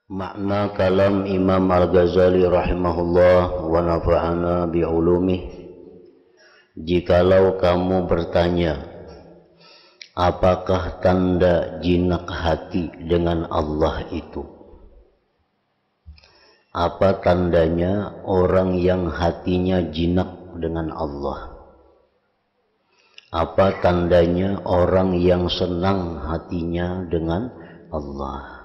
Makna kalam Imam Al-Ghazali rahimahullah wa nafa'ana bi'ulumih. Jikalau kamu bertanya, apakah tanda jinak hati dengan Allah itu? Apa tandanya orang yang hatinya jinak dengan Allah? Apa tandanya orang yang senang hatinya dengan Allah?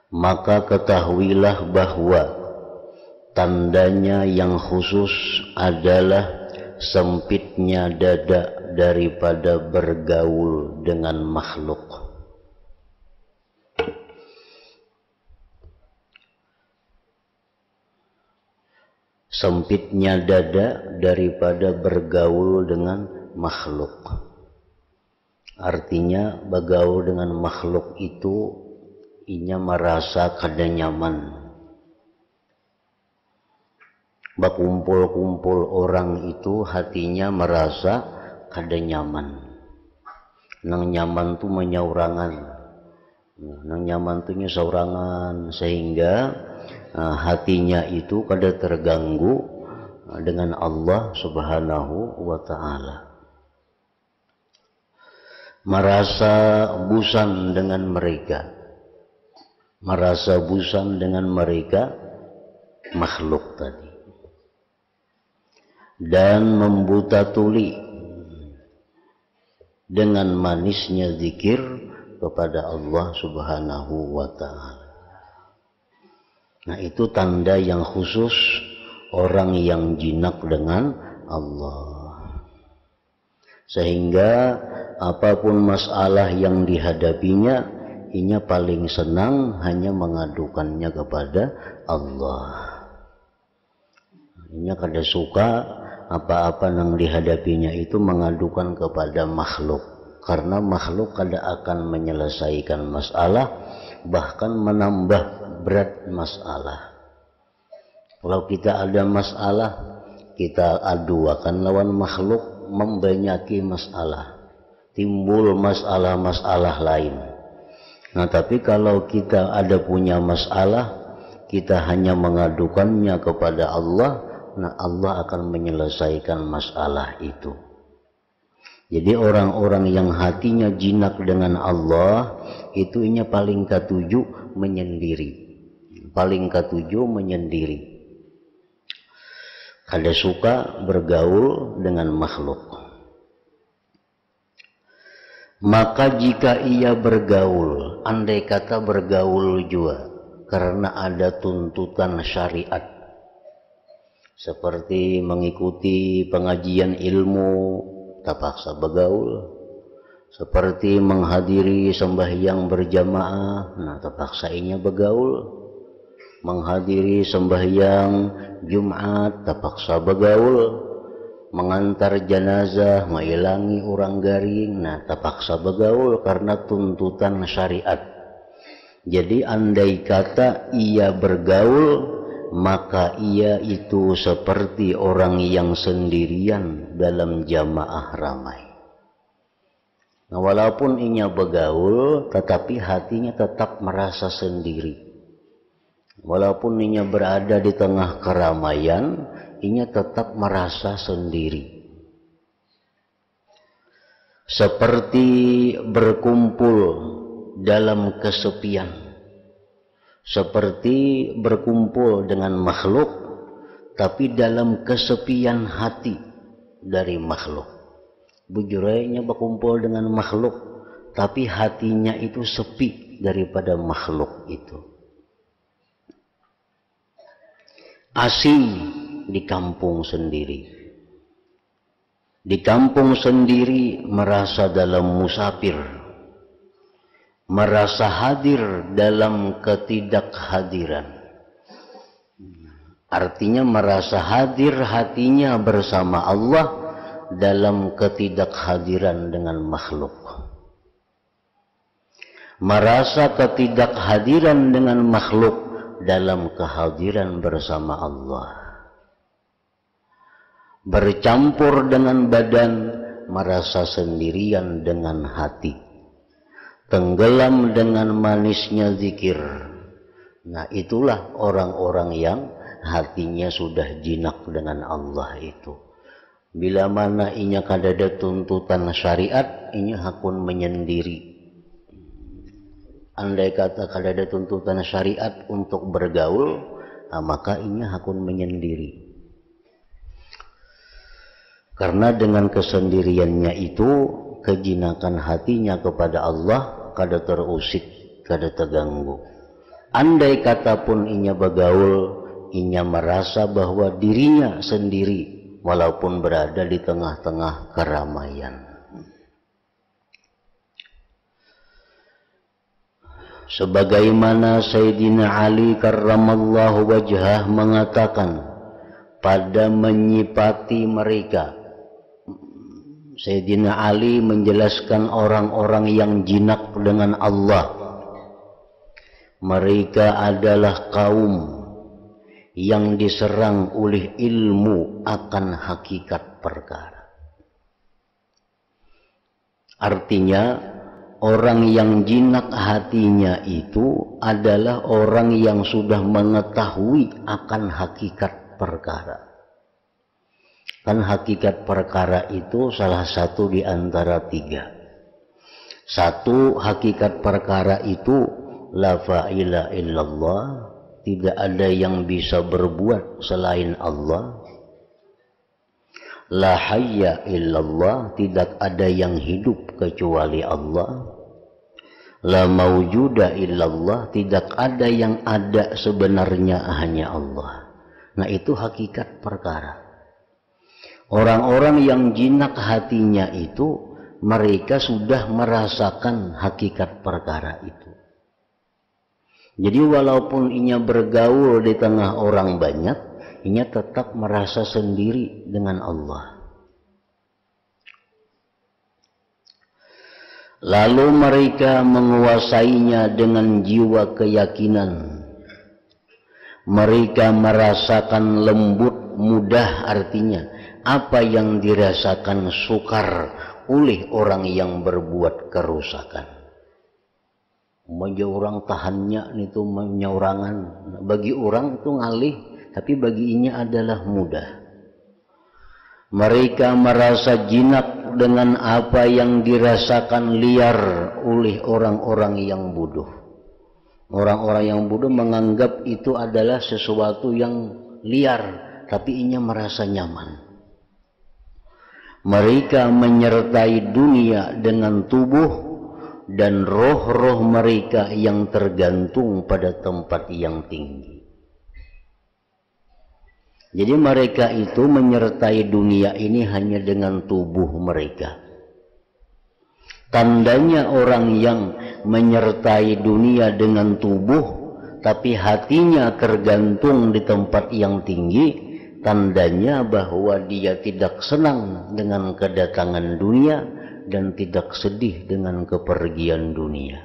Maka ketahuilah bahwa tandanya yang khusus adalah sempitnya dada daripada bergaul dengan makhluk. Sempitnya dada daripada bergaul dengan makhluk. Artinya bergaul dengan makhluk itu inya merasa kada nyaman. Berkumpul-kumpul orang itu hatinya merasa kada nyaman. Nang nyaman tu menyaurangan. Nang nyaman tu nyaurangan sehingga hatinya itu kada terganggu dengan Allah Subhanahu wa ta'ala. Merasa bosan dengan mereka. Merasa bosan dengan mereka makhluk tadi, dan membuta tuli dengan manisnya zikir kepada Allah Subhanahu wa ta'ala. Nah, itu tanda yang khusus orang yang jinak dengan Allah, sehingga apapun masalah yang dihadapinya, inya paling senang hanya mengadukannya kepada Allah. Inya kada suka apa-apa yang dihadapinya itu mengadukan kepada makhluk, karena makhluk kada akan menyelesaikan masalah, bahkan menambah berat masalah. Kalau kita ada masalah, kita adu akan lawan makhluk, membanyaki masalah, timbul masalah-masalah lain. Nah, tapi kalau kita ada punya masalah, kita hanya mengadukannya kepada Allah, nah Allah akan menyelesaikan masalah itu. Jadi orang-orang yang hatinya jinak dengan Allah, itu inya paling ketujuh menyendiri. Paling ketujuh menyendiri. Kada suka bergaul dengan makhluk. Maka jika ia bergaul, andai kata bergaul juga karena ada tuntutan syariat, seperti mengikuti pengajian ilmu, terpaksa bergaul, seperti menghadiri sembahyang berjamaah, nah terpaksa inya bergaul, menghadiri sembahyang Jumat, terpaksa bergaul, mengantar jenazah, mengilangi orang garing, nah terpaksa bergaul karena tuntutan syariat. Jadi andai kata ia bergaul, maka ia itu seperti orang yang sendirian dalam jamaah ramai. Nah, walaupun inya bergaul, tetapi hatinya tetap merasa sendiri. Walaupun inya berada di tengah keramaian, inya tetap merasa sendiri. Seperti berkumpul dalam kesepian. Seperti berkumpul dengan makhluk, tapi dalam kesepian hati dari makhluk. Bujurainya berkumpul dengan makhluk, tapi hatinya itu sepi daripada makhluk itu. Asing di kampung sendiri. Di kampung sendiri merasa dalam musafir, merasa hadir dalam ketidakhadiran. Artinya merasa hadir hatinya bersama Allah dalam ketidakhadiran dengan makhluk. Merasa ketidakhadiran dengan makhluk dalam kehadiran bersama Allah. Bercampur dengan badan, merasa sendirian dengan hati. tenggelam dengan manisnya zikir. Nah, itulah orang-orang yang hatinya sudah jinak dengan Allah itu. Bila mana inya kadada tuntutan syariat, inya hakun menyendiri. Andai kata kadada tuntutan syariat untuk bergaul, maka inya hakun menyendiri. Karena dengan kesendiriannya itu, kejinakan hatinya kepada Allah kada terusik, kada terganggu. Andai kata pun inya bergaul, inya merasa bahwa dirinya sendiri walaupun berada di tengah-tengah keramaian. Sebagaimana Sayyidina Ali karramallahu wajhah mengatakan pada menyipati mereka, Sayyidina Ali menjelaskan orang-orang yang jinak dengan Allah. Mereka adalah kaum yang diserang oleh ilmu akan hakikat perkara. Artinya, orang yang jinak hatinya itu adalah orang yang sudah mengetahui akan hakikat perkara. Kan hakikat perkara itu salah satu di antara tiga. Satu, hakikat perkara itu la fa'ila illallah, tidak ada yang bisa berbuat selain Allah. La hayya illallah, tidak ada yang hidup kecuali Allah. La mawjuda illallah, tidak ada yang ada sebenarnya hanya Allah. Nah, itu hakikat perkara. Orang-orang yang jinak hatinya itu, mereka sudah merasakan hakikat perkara itu. Jadi walaupun inya bergaul di tengah orang banyak, inya tetap merasa sendiri dengan Allah. Lalu mereka menguasainya dengan jiwa keyakinan. Mereka merasakan lembut, mudah, artinya apa yang dirasakan sukar oleh orang yang berbuat kerusakan. Bagi orang tahannya itu menyaurangan, bagi orang itu ngalih, tapi baginya adalah mudah. Mereka merasa jinak dengan apa yang dirasakan liar oleh orang-orang yang bodoh. Orang-orang yang bodoh menganggap itu adalah sesuatu yang liar, tapi inya merasa nyaman. Mereka menyertai dunia dengan tubuh dan roh-roh mereka yang tergantung pada tempat yang tinggi. Jadi mereka itu menyertai dunia ini hanya dengan tubuh mereka. Tandanya orang yang menyertai dunia dengan tubuh, tapi hatinya tergantung di tempat yang tinggi, tandanya bahwa dia tidak senang dengan kedatangan dunia dan tidak sedih dengan kepergian dunia.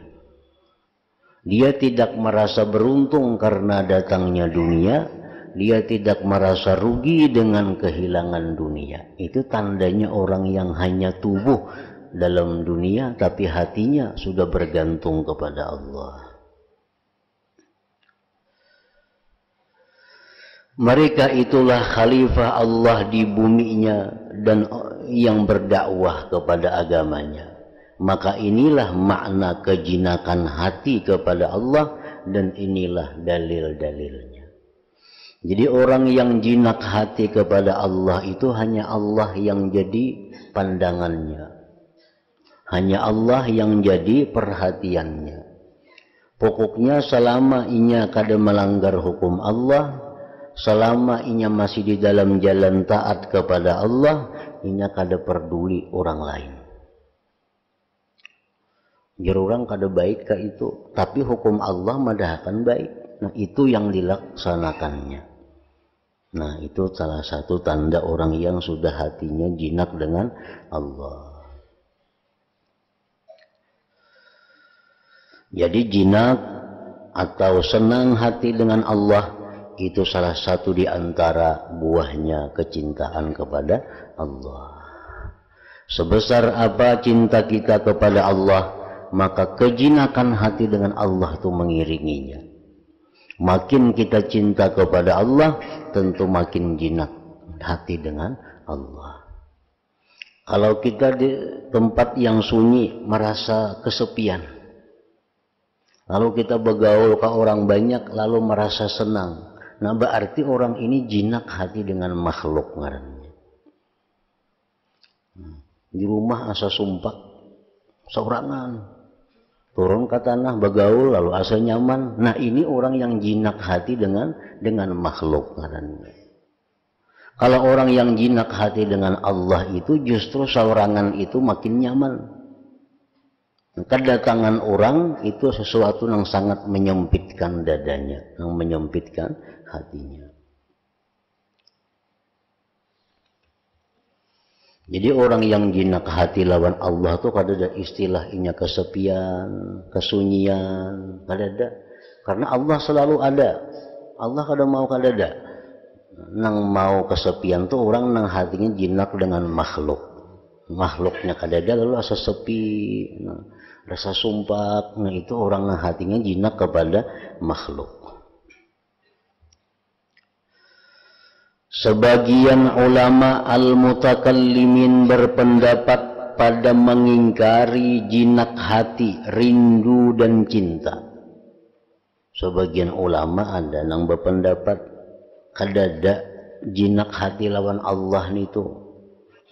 Dia tidak merasa beruntung karena datangnya dunia, dia tidak merasa rugi dengan kehilangan dunia. Itu tandanya orang yang hanya tubuh dalam dunia, tapi hatinya sudah bergantung kepada Allah. Mereka itulah khalifah Allah di buminya dan yang berdakwah kepada agamanya. Maka inilah makna kejinakan hati kepada Allah, dan inilah dalil-dalilnya. Jadi orang yang jinak hati kepada Allah itu hanya Allah yang jadi pandangannya, hanya Allah yang jadi perhatiannya. Pokoknya selama inya kada melanggar hukum Allah, selama inya masih di dalam jalan taat kepada Allah, inya kada peduli orang lain. Jadi orang kada baik ke itu, tapi hukum Allah madahkan baik. Nah, itu yang dilaksanakannya. Nah, itu salah satu tanda orang yang sudah hatinya jinak dengan Allah. Jadi jinak atau senang hati dengan Allah itu salah satu di antara buahnya kecintaan kepada Allah. Sebesar apa cinta kita kepada Allah, maka kejinakan hati dengan Allah itu mengiringinya. Makin kita cinta kepada Allah, tentu makin jinak hati dengan Allah. Kalau kita di tempat yang sunyi merasa kesepian, lalu kita bergaul ke orang banyak lalu merasa senang, nah berarti orang ini jinak hati dengan makhluk ngarannya. Di rumah asa sumpah sorangan, turun ke tanah bergaul lalu asa nyaman. Nah ini orang yang jinak hati dengan makhluk ngarannya. Kalau orang yang jinak hati dengan Allah itu justru saurangan itu makin nyaman. Kedatangan orang itu sesuatu yang sangat menyempitkan dadanya, yang menyempitkan hatinya. Jadi orang yang jinak hati lawan Allah tuh kadada istilahnya kesepian, kesunyian, kadada. Karena Allah selalu ada. Allah kada mau kadada. Nang mau kesepian tuh orang nang hatinya jinak dengan makhluk. Makhluknya kadada lalu asa sepi, rasa sumpah. Nah itu orang nang hatinya jinak kepada makhluk. Sebagian ulama al-mutakallimin berpendapat pada mengingkari jinak hati, rindu dan cinta. Sebagian ulama ada yang berpendapat kadada jinak hati lawan Allah itu,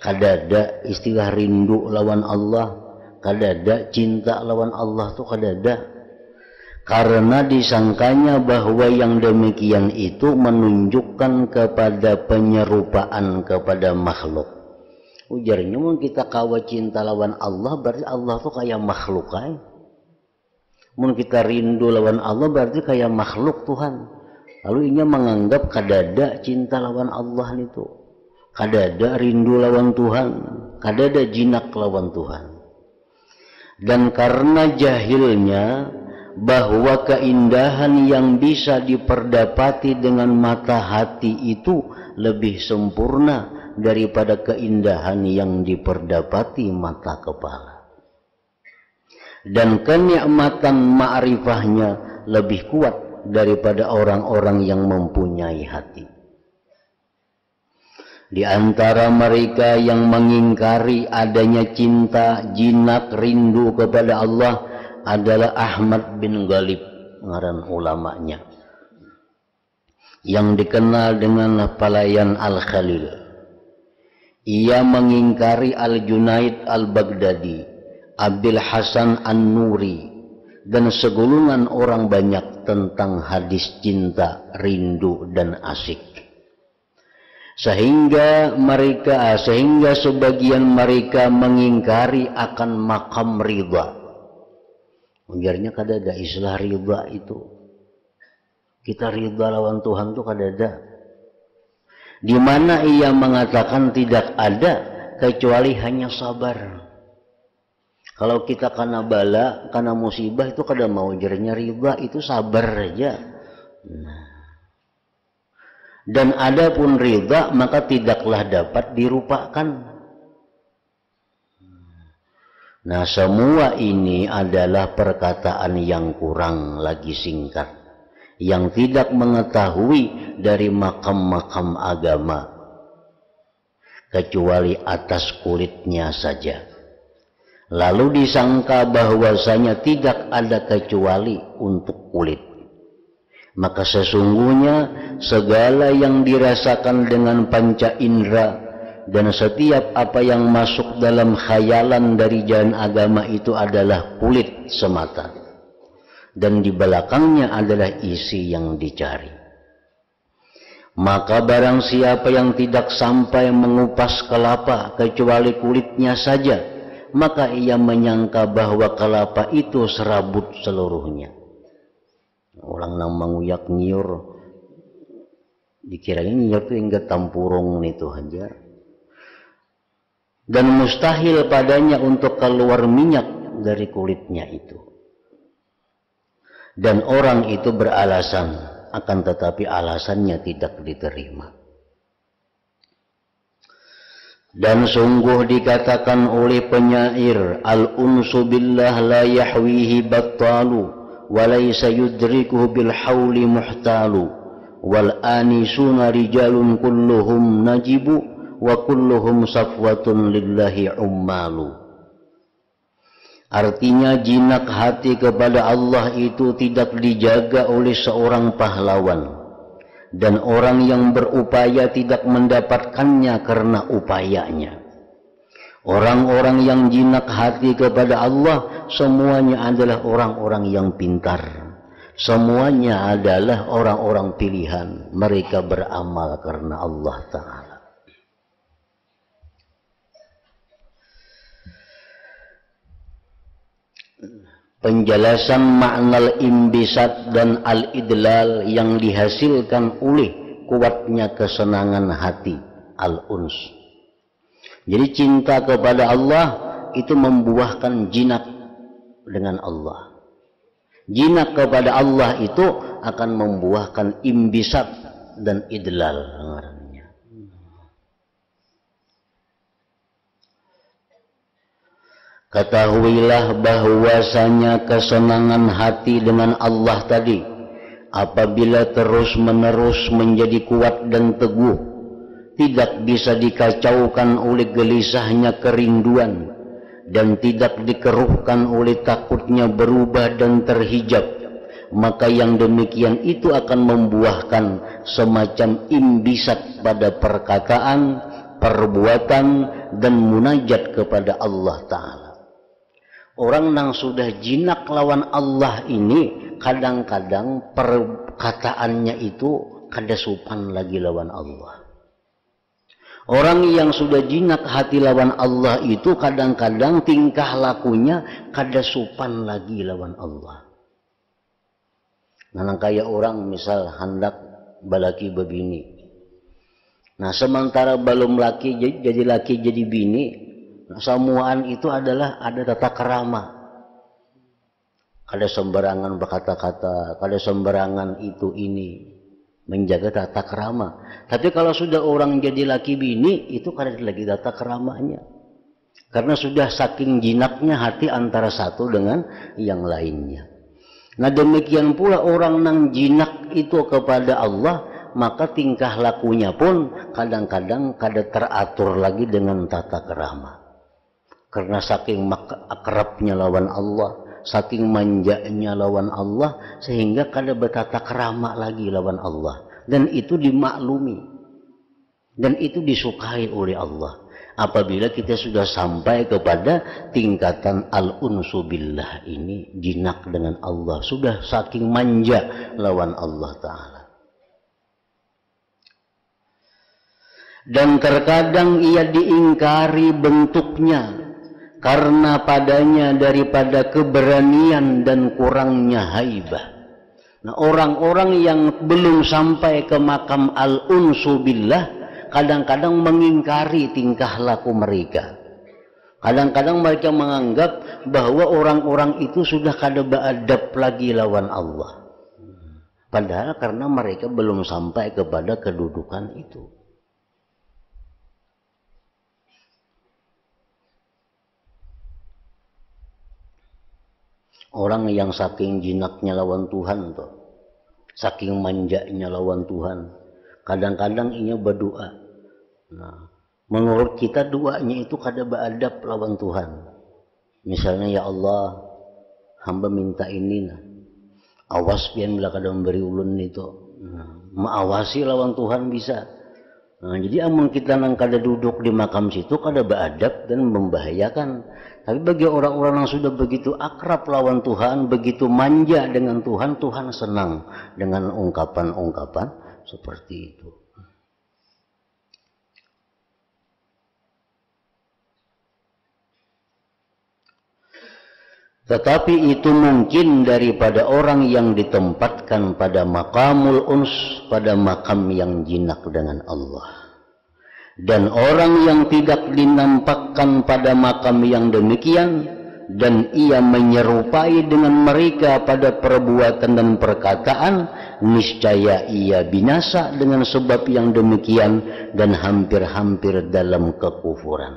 kadada istilah rindu lawan Allah, kadada cinta lawan Allah tuh kadada. Karena disangkanya bahwa yang demikian itu menunjukkan kepada penyerupaan kepada makhluk. Ujarnya mun kita kawa cinta lawan Allah berarti Allah tuh kayak makhluk kan. Mun kita rindu lawan Allah berarti kayak makhluk Tuhan. Lalu inya menganggap kadada cinta lawan Allah itu, kadada rindu lawan Tuhan, kadada jinak lawan Tuhan. Dan karena jahilnya bahwa keindahan yang bisa diperdapati dengan mata hati itu lebih sempurna daripada keindahan yang diperdapati mata kepala. Dan kenikmatan ma'rifahnya lebih kuat daripada orang-orang yang mempunyai hati. Di antara mereka yang mengingkari adanya cinta, jinak, rindu kepada Allah adalah Ahmad bin Ghalib, ngaran ulamanya, yang dikenal dengan Palayan Al-Khalil. Ia mengingkari Al-Junaid Al-Baghdadi, Abil Hasan An-Nuri, dan segulungan orang banyak tentang hadis cinta, rindu, dan asyik. Sehingga sebagian mereka mengingkari akan makam ridha. Ujarnya kadada istilah ridha itu. Kita ridha lawan Tuhan tuh kadada. Di mana ia mengatakan tidak ada kecuali hanya sabar. Kalau kita kena bala, kena musibah itu kada mau ujarnya ridha itu sabar aja. Nah. Dan adapun ridha maka tidaklah dapat dirupakan. Nah semua ini adalah perkataan yang kurang lagi singkat, yang tidak mengetahui dari makam-makam agama, kecuali atas kulitnya saja. Lalu disangka bahwasanya tidak ada kecuali untuk kulit. Maka sesungguhnya segala yang dirasakan dengan panca indera dan setiap apa yang masuk dalam khayalan dari jalan agama itu adalah kulit semata. Dan di belakangnya adalah isi yang dicari. Maka barang siapa yang tidak sampai mengupas kelapa kecuali kulitnya saja, maka ia menyangka bahwa kelapa itu serabut seluruhnya. Orang yang menguyak nyiur, dikiranya nyiur itu hingga tampurung itu aja. Dan mustahil padanya untuk keluar minyak dari kulitnya itu. Dan orang itu beralasan, akan tetapi alasannya tidak diterima. Dan sungguh dikatakan oleh penyair, al-unsu billah la yahwihi battalu wa laysa yudrikuhu bil hawli muhtalu wal anisuna rijalun kulluhum najibu wa kulluhum safwatun lillahi ummalu. Artinya jinak hati kepada Allah itu tidak dijaga oleh seorang pahlawan, dan orang yang berupaya tidak mendapatkannya karena upayanya. Orang-orang yang jinak hati kepada Allah semuanya adalah orang-orang yang pintar, semuanya adalah orang-orang pilihan. Mereka beramal karena Allah Ta'ala. Penjelasan makna imbisat dan al-idlal yang dihasilkan oleh kuatnya kesenangan hati, al-uns. Jadi cinta kepada Allah itu membuahkan jinak dengan Allah. Jinak kepada Allah itu akan membuahkan imbisat dan idlal. Ketahuilah bahwasanya kesenangan hati dengan Allah tadi, apabila terus-menerus menjadi kuat dan teguh, tidak bisa dikacaukan oleh gelisahnya kerinduan, dan tidak dikeruhkan oleh takutnya berubah dan terhijab, maka yang demikian itu akan membuahkan semacam imbisat pada perkataan, perbuatan, dan munajat kepada Allah Ta'ala. Orang yang sudah jinak lawan Allah ini, kadang-kadang perkataannya itu kada supan lagi lawan Allah. Orang yang sudah jinak hati lawan Allah itu kadang-kadang tingkah lakunya kada supan lagi lawan Allah. Nah, kayak orang misal hendak balaki bebini. Nah, sementara belum laki jadi laki jadi bini, semuaan itu adalah ada tata kerama. Kada sembarangan berkata-kata, kada sembarangan itu ini, menjaga tata kerama. Tapi kalau sudah orang jadi laki bini, itu kada lagi tata keramanya. Karena sudah saking jinaknya hati antara satu dengan yang lainnya. Nah, demikian pula orang nang jinak itu kepada Allah, maka tingkah lakunya pun kadang-kadang kada teratur lagi dengan tata kerama. Karena saking akrabnya lawan Allah, saking manjanya lawan Allah, sehingga kada bertata kerama lagi lawan Allah. Dan itu dimaklumi, dan itu disukai oleh Allah. Apabila kita sudah sampai kepada tingkatan al-unsu billah ini, jinak dengan Allah, sudah saking manja lawan Allah Ta'ala. Dan terkadang ia diingkari bentuknya, karena padanya daripada keberanian dan kurangnya haibah. Nah, orang-orang yang belum sampai ke makam al-unsu billah kadang-kadang mengingkari tingkah laku mereka. Kadang-kadang mereka menganggap bahwa orang-orang itu sudah kada beadab lagi lawan Allah. Padahal karena mereka belum sampai kepada kedudukan itu. Orang yang saking jinaknya lawan Tuhan tuh, saking manjanya lawan Tuhan, kadang-kadang ia berdoa. Nah, menurut kita doanya itu kada beadab lawan Tuhan. Misalnya, ya Allah, hamba minta ini, nah, awas pian bila kada memberi ulun itu. Nah, mengawasi lawan Tuhan bisa. Nah, jadi amun kita nang kada duduk di makam situ kada beadab dan membahayakan. Tapi bagi orang-orang yang sudah begitu akrab lawan Tuhan, begitu manja dengan Tuhan, Tuhan senang dengan ungkapan-ungkapan seperti itu. Tetapi itu mungkin daripada orang yang ditempatkan pada maqamul uns, pada makam yang jinak dengan Allah. Dan orang yang tidak dinampakkan pada makam yang demikian, dan ia menyerupai dengan mereka pada perbuatan dan perkataan, niscaya ia binasa dengan sebab yang demikian dan hampir-hampir dalam kekufuran.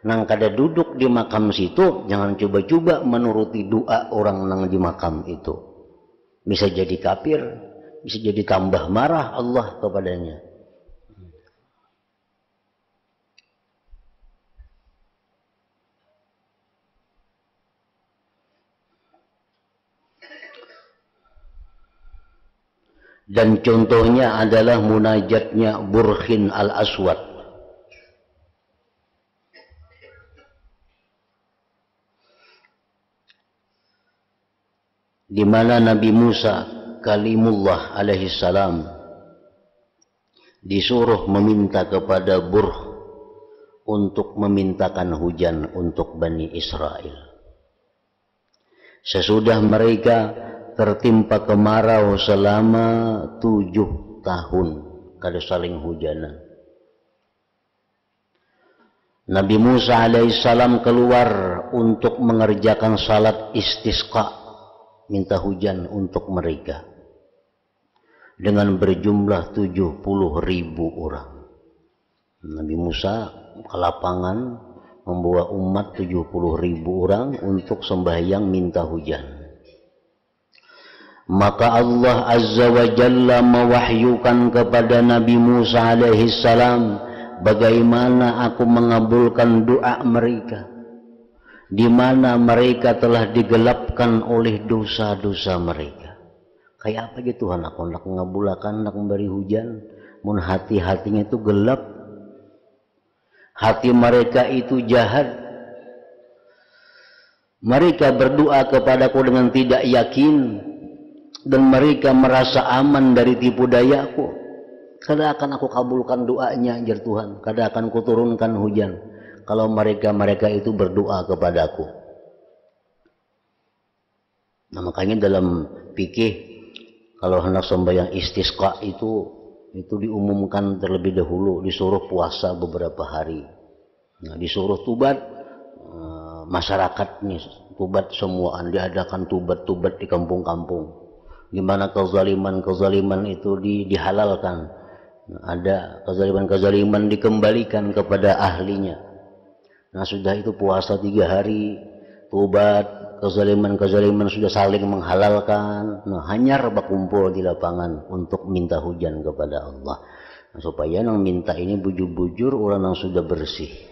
Nang kada duduk di makam situ, jangan coba-coba menuruti doa orang nang di makam itu. Bisa jadi kafir, bisa jadi tambah marah Allah kepadanya. Dan contohnya adalah munajatnya Burkhin al-Aswad. Di mana Nabi Musa kalimullah alaihi salam disuruh meminta kepada Burh untuk memintakan hujan untuk Bani Israel. Sesudah mereka tertimpa kemarau selama 7 tahun kada saling hujanan, Nabi Musa alaihissalam keluar untuk mengerjakan salat istisqa, minta hujan untuk mereka dengan berjumlah 70.000 orang. Nabi Musa ke lapangan membawa umat 70.000 orang untuk sembahyang minta hujan. Maka Allah Azza wa Jalla mewahyukan kepada Nabi Musa alaihissalam, bagaimana aku mengabulkan doa mereka, di mana mereka telah digelapkan oleh dosa-dosa mereka. Kayak apa gitu Tuhan, aku nak ngabulakan, nak memberi hujan, mun hati-hatinya itu gelap, hati mereka itu jahat. Mereka berdoa kepadaku dengan tidak yakin, dan mereka merasa aman dari tipu dayaku. Kada akan aku kabulkan doanya, jar Tuhan. Kada akan kuturunkan hujan kalau mereka itu berdoa kepadaku. Nah, makanya dalam fikih kalau hendak sembahyang istisqa itu diumumkan terlebih dahulu, disuruh puasa beberapa hari. Nah, disuruh tubat, masyarakat nih tubat semuaan, diadakan tubat-tubat di kampung-kampung. Di mana kezaliman itu dihalalkan. Ada kezaliman dikembalikan kepada ahlinya. Nah, sudah itu puasa 3 hari, tubat, kezaliman sudah saling menghalalkan. Nah, hanyar berkumpul di lapangan untuk minta hujan kepada Allah. Nah, supaya yang minta ini bujur-bujur orang yang sudah bersih.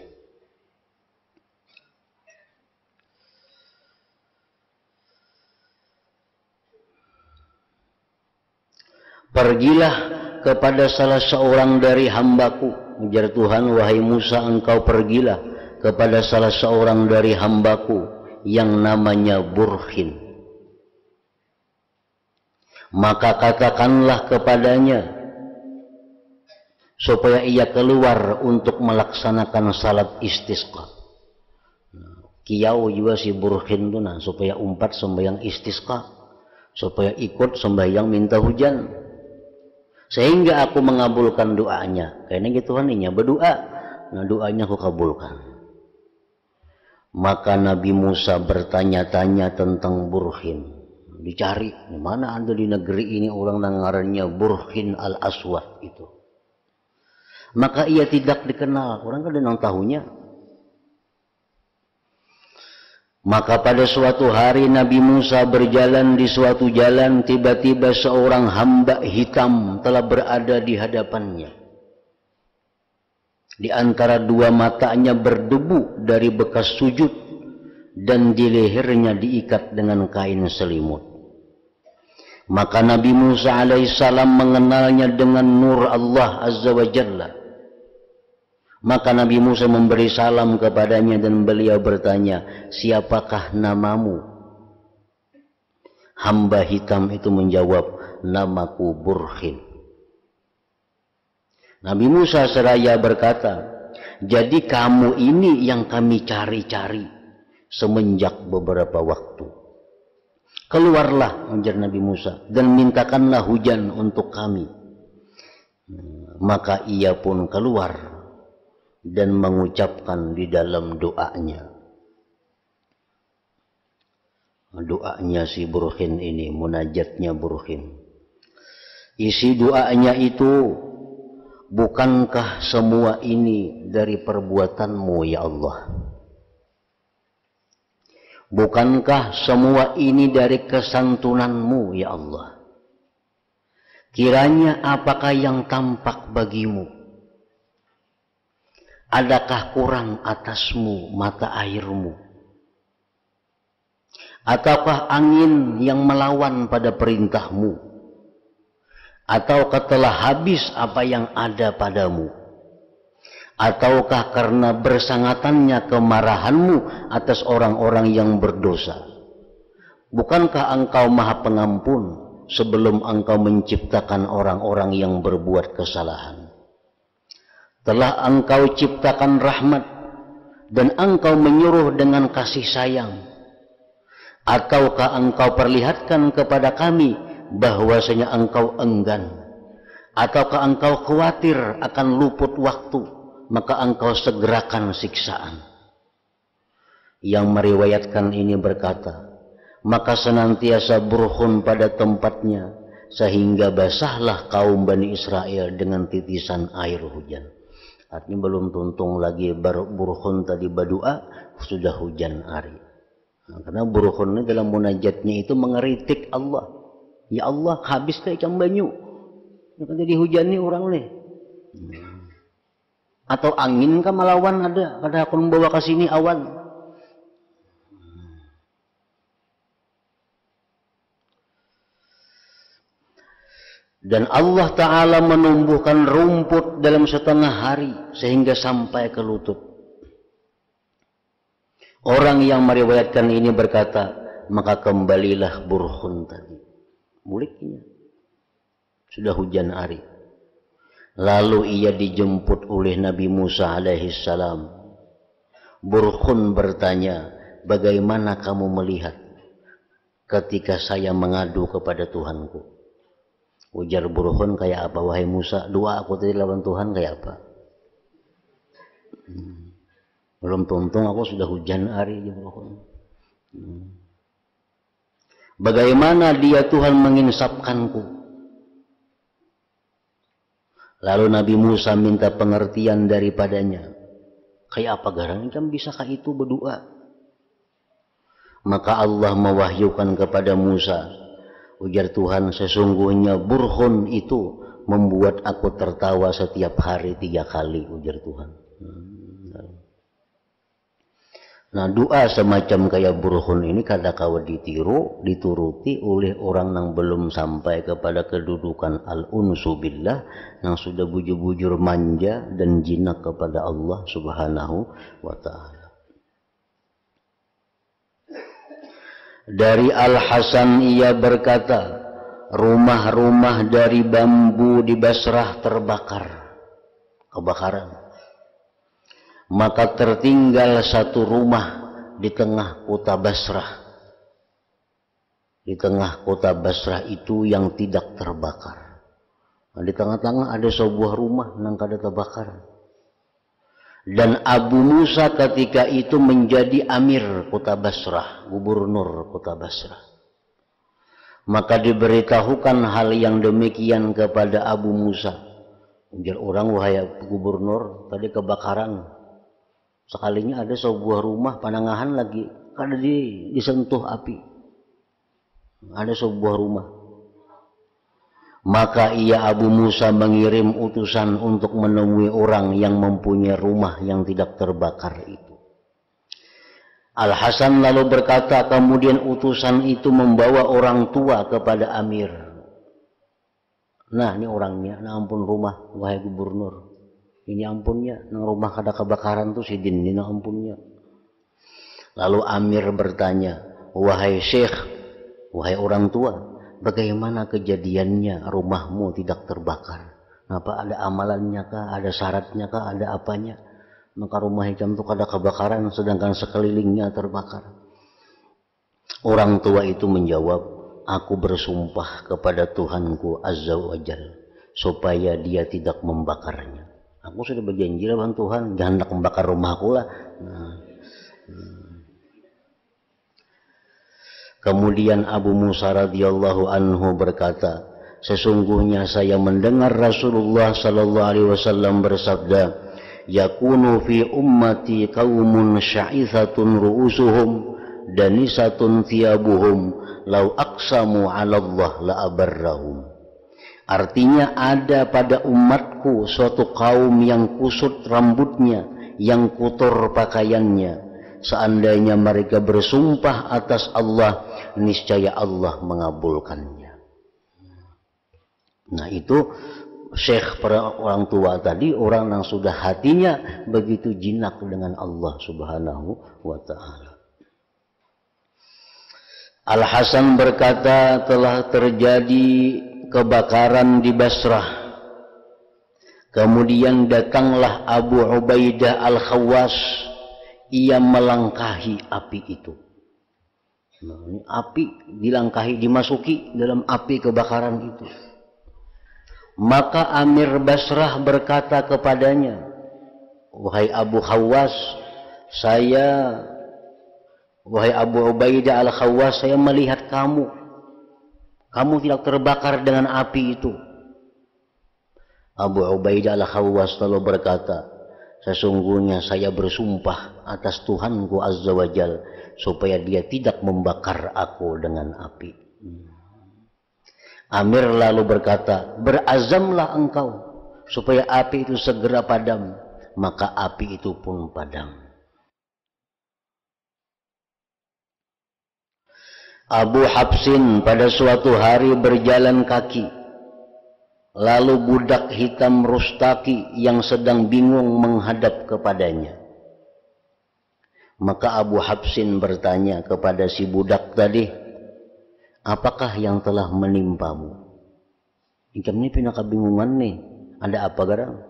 Pergilah kepada salah seorang dari hambaku, ujar Tuhan, wahai Musa, engkau pergilah kepada salah seorang dari hambaku yang namanya Burkhin. Maka katakanlah kepadanya supaya ia keluar untuk melaksanakan salat istisqa. Kiau juga si Burkhin itu, supaya umpat sembahyang istisqa, supaya ikut sembahyang minta hujan, sehingga aku mengabulkan doanya. Kayaknya gitu kan, ini berdoa, nah doanya aku kabulkan. Maka Nabi Musa bertanya-tanya tentang Burkhin, dicari di mana ada di negeri ini orang yang ngarannya Burkhin al-Aswad itu. Maka ia tidak dikenal, orang kan yang tahunya. Maka pada suatu hari Nabi Musa berjalan di suatu jalan, tiba-tiba seorang hamba hitam telah berada di hadapannya. Di antara dua matanya berdebu dari bekas sujud, dan di lehernya diikat dengan kain selimut. Maka Nabi Musa alaihissalam mengenalnya dengan nur Allah Azza wa Jalla. Maka Nabi Musa memberi salam kepadanya dan beliau bertanya, siapakah namamu? Hamba hitam itu menjawab, namaku Burkhin. Nabi Musa seraya berkata, jadi kamu ini yang kami cari-cari semenjak beberapa waktu. Keluarlah, ujar Nabi Musa, dan mintakanlah hujan untuk kami. Maka ia pun keluar dan mengucapkan di dalam doanya, doanya si Burkhin ini, munajatnya Burkhin. Isi doanya itu, bukankah semua ini dari perbuatanmu ya Allah? Bukankah semua ini dari kesantunanmu ya Allah? Kiranya apakah yang tampak bagimu? Adakah kurang atasmu mata airmu? Ataukah angin yang melawan pada perintahmu? Ataukah telah habis apa yang ada padamu? Ataukah karena bersangatannya kemarahanmu atas orang-orang yang berdosa? Bukankah engkau maha pengampun sebelum engkau menciptakan orang-orang yang berbuat kesalahan? Telah engkau ciptakan rahmat dan engkau menyuruh dengan kasih sayang. Ataukah engkau perlihatkan kepada kami bahwasanya engkau enggan? Ataukah engkau khawatir akan luput waktu, maka engkau segerakan siksaan? Yang meriwayatkan ini berkata, maka senantiasa Burkhin pada tempatnya, sehingga basahlah kaum Bani Israel dengan titisan air hujan. Artinya belum tuntung lagi Burkhin tadi berdoa, sudah hujan hari. Nah, karena Burkhin ini dalam munajatnya itu mengeritik Allah. Ya Allah, habis kayak ikan banyu. Jadi hujan nih orang nih. Atau angin kan melawan ada, kada aku membawa ke sini awan. Dan Allah Ta'ala menumbuhkan rumput dalam setengah hari sehingga sampai ke lutut. Orang yang meriwayatkan ini berkata, maka kembalilah Burkhin tadi. Muliknya. Sudah hujan hari. Lalu ia dijemput oleh Nabi Musa alaihissalam. Burkhin bertanya, bagaimana kamu melihat ketika saya mengadu kepada Tuhanku? Ujar Burkhin, kayak apa wahai Musa? Doa aku tadi lawan Tuhan kayak apa? Belum tuntung aku sudah hujan hari ya Burkhin. Bagaimana dia Tuhan menginsapkanku? Lalu Nabi Musa minta pengertian daripadanya. Kayak apa garang kan bisakah itu berdoa? Maka Allah mewahyukan kepada Musa, ujar Tuhan, sesungguhnya Burkhin itu membuat aku tertawa setiap hari 3 kali, ujar Tuhan. Nah, doa semacam kayak Burkhin ini kadang-kala ditiru, dituruti oleh orang yang belum sampai kepada kedudukan al-unsu billah, yang sudah bujur-bujur manja dan jinak kepada Allah Subhanahu wa ta'ala. Dari Al-Hasan ia berkata, rumah-rumah dari bambu di Basrah terbakar, kebakaran. Maka tertinggal satu rumah di tengah kota Basrah. Di tengah kota Basrah itu yang tidak terbakar. Nah, di tengah-tengah ada sebuah rumah yang kada terbakar. Dan Abu Musa ketika itu menjadi amir kota Basrah, gubernur kota Basrah. Maka diberitahukan hal yang demikian kepada Abu Musa. Ujar orang, wahai gubernur, tadi kebakaran. Sekalinya ada sebuah rumah panangahan lagi, kada disentuh api. Ada sebuah rumah. Maka ia Abu Musa mengirim utusan untuk menemui orang yang mempunyai rumah yang tidak terbakar itu. Al-Hasan lalu berkata, kemudian utusan itu membawa orang tua kepada Amir. Nah, ini orangnya, nah ampun rumah, wahai gubernur. Ini ampunnya, nang rumah kada kebakaran tuh sidin, ini ampunnya. Lalu Amir bertanya, wahai Syekh, wahai orang tua, bagaimana kejadiannya rumahmu tidak terbakar? Apa ada amalannya kah, ada syaratnya kah, ada apanya? Maka rumah hikam itu kada kebakaran, sedangkan sekelilingnya terbakar. Orang tua itu menjawab, aku bersumpah kepada Tuhanku Azza wa Jal, supaya dia tidak membakarnya. Aku sudah berjanji lawan Tuhan, jangan hendak membakar rumahku lah. Kemudian Abu Musa radhiyallahu anhu berkata, sesungguhnya saya mendengar Rasulullah sallallahu alaihi wasallam bersabda, yakunu fi ummati qaumun sya'ithatun ru'usuhum danisatun thiyabuhum law aqsamu 'ala Allah la abarrahum. Artinya ada pada umatku suatu kaum yang kusut rambutnya, yang kotor pakaiannya. Seandainya mereka bersumpah atas Allah, niscaya Allah mengabulkannya. Nah itu syekh para orang tua tadi, orang yang sudah hatinya begitu jinak dengan Allah subhanahu wa ta'ala. Al-Hasan berkata, telah terjadi kebakaran di Basrah. Kemudian datanglah Abu Ubaidah Al-Khawwas. Ia melangkahi api itu. Nah, ini api dilangkahi, dimasuki dalam api kebakaran itu. Maka Amir Basrah berkata kepadanya, wahai Abu Khawwas, wahai Abu Ubaidah Al-Khawwas, saya melihat kamu tidak terbakar dengan api itu. Abu Ubaidah Al-Khawwas lalu berkata, sesungguhnya saya bersumpah atas Tuhanku Azza wa Jal supaya dia tidak membakar aku dengan api. Amir lalu berkata, berazamlah engkau supaya api itu segera padam. Maka api itu pun padam. Abu Habsin pada suatu hari berjalan kaki. Lalu budak hitam Rustaki yang sedang bingung menghadap kepadanya. Maka Abu Habsin bertanya kepada si budak tadi, apakah yang telah menimpamu? Ikam ini pindah kebingungan nih, ada apa garang?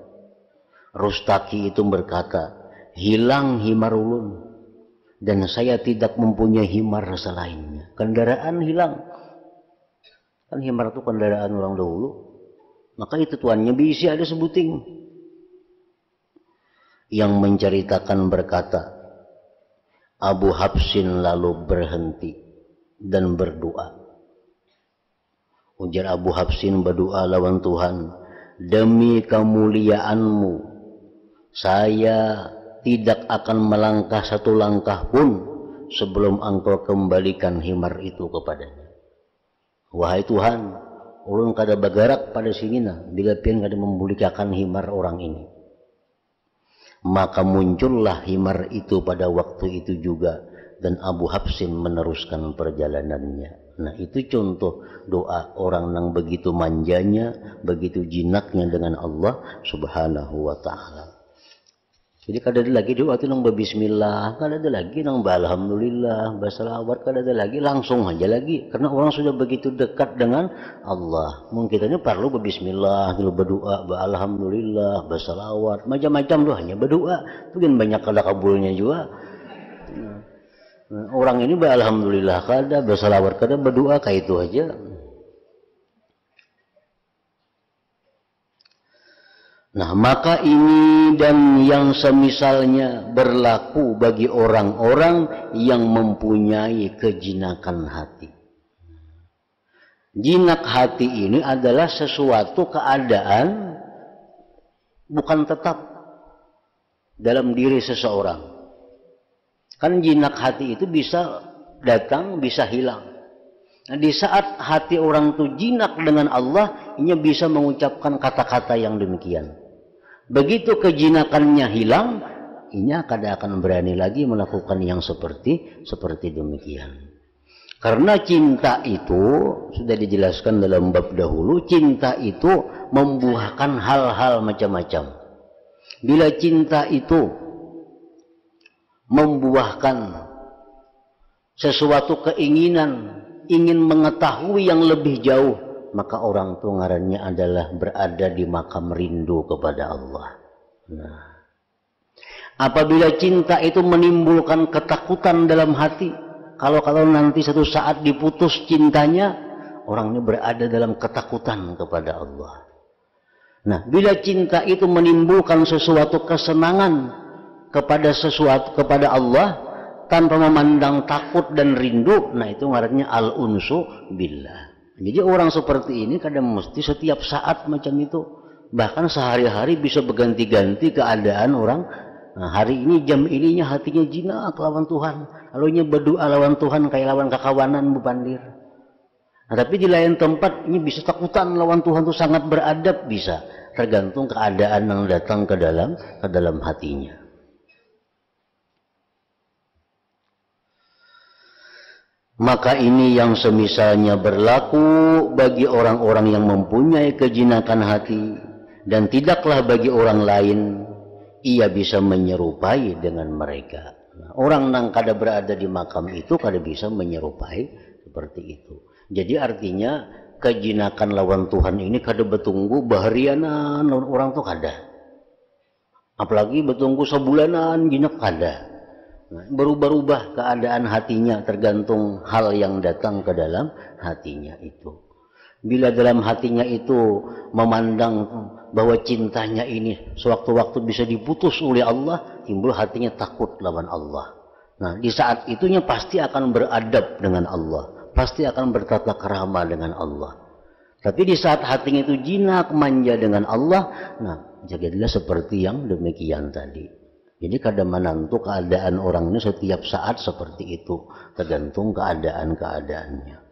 Rustaki itu berkata, hilang himar ulun, dan saya tidak mempunyai himar selainnya. Kendaraan hilang. Kan himar itu kendaraan orang dahulu. Maka itu tuannya bisa ada sebuting. Yang menceritakan berkata, Abu Habsin lalu berhenti dan berdoa. Ujar Abu Habsin berdoa lawan Tuhan, demi kemuliaanmu, saya tidak akan melangkah satu langkah pun sebelum engkau kembalikan himar itu kepadanya. Wahai Tuhan, ulun kada bergerak pada sini nah, bila pian kada memulihkan himar orang ini. Maka muncullah himar itu pada waktu itu juga, dan Abu Habsin meneruskan perjalanannya. Nah itu contoh doa orang yang begitu manjanya, begitu jinaknya dengan Allah subhanahu wa ta'ala. Jadi kada ada lagi doa itu nang bismillah, kada ada lagi nang alhamdulillah, bersalawat, kada ada lagi, langsung aja lagi. Karena orang sudah begitu dekat dengan Allah. Mungkin kita ini perlu berbismillah, dulu berdoa, alhamdulillah, bersalawat, macam-macam doa, hanya berdoa. Mungkin banyak kada kabulnya juga. Nah, orang ini alhamdulillah kada, bersalawat kada, berdoa kayak itu aja. Nah, maka ini dan yang semisalnya berlaku bagi orang-orang yang mempunyai kejinakan hati. Jinak hati ini adalah sesuatu keadaan bukan tetap dalam diri seseorang. Kan jinak hati itu bisa datang, bisa hilang. Nah, di saat hati orang itu jinak dengan Allah, ia bisa mengucapkan kata-kata yang demikian. Begitu kejinakannya hilang, ia kada akan berani lagi melakukan yang seperti demikian. Karena cinta itu sudah dijelaskan dalam bab dahulu, cinta itu membuahkan hal-hal macam-macam. Bila cinta itu membuahkan sesuatu keinginan, ingin mengetahui yang lebih jauh, maka orang itu ngarannya adalah berada di makam rindu kepada Allah. Nah, apabila cinta itu menimbulkan ketakutan dalam hati, kalau nanti satu saat diputus cintanya, orangnya berada dalam ketakutan kepada Allah. Nah, bila cinta itu menimbulkan sesuatu kesenangan kepada Allah, tanpa memandang takut dan rindu, nah itu ngarannya al-unsu billah. Jadi orang seperti ini kadang mesti setiap saat macam itu, bahkan sehari-hari bisa berganti-ganti keadaan orang. Nah, hari ini jam ininya hatinya jinak lawan Tuhan, lalunya berdoa lawan Tuhan kayak lawan kakawanan bupandir. Nah, tapi di lain tempat ini bisa takutan lawan Tuhan tuh sangat beradab, bisa tergantung keadaan yang datang ke dalam hatinya. Maka ini yang semisalnya berlaku bagi orang-orang yang mempunyai kejinakan hati, dan tidaklah bagi orang lain ia bisa menyerupai dengan mereka. Nah, orang yang kada berada di makam itu kada bisa menyerupai seperti itu. Jadi artinya kejinakan lawan Tuhan ini kada bertunggu baharianan orang tuh kada. Apalagi bertunggu sebulanan jinak kada. Nah, berubah-ubah keadaan hatinya tergantung hal yang datang ke dalam hatinya itu. Bila dalam hatinya itu memandang bahwa cintanya ini sewaktu-waktu bisa diputus oleh Allah, timbul hatinya takut lawan Allah. Nah, di saat itunya pasti akan beradab dengan Allah, pasti akan bertata krama dengan Allah. Tapi di saat hatinya itu jinak manja dengan Allah, nah jadilah seperti yang demikian tadi. Jadi kadang menentu keadaan orang ini setiap saat seperti itu, tergantung keadaan-keadaannya.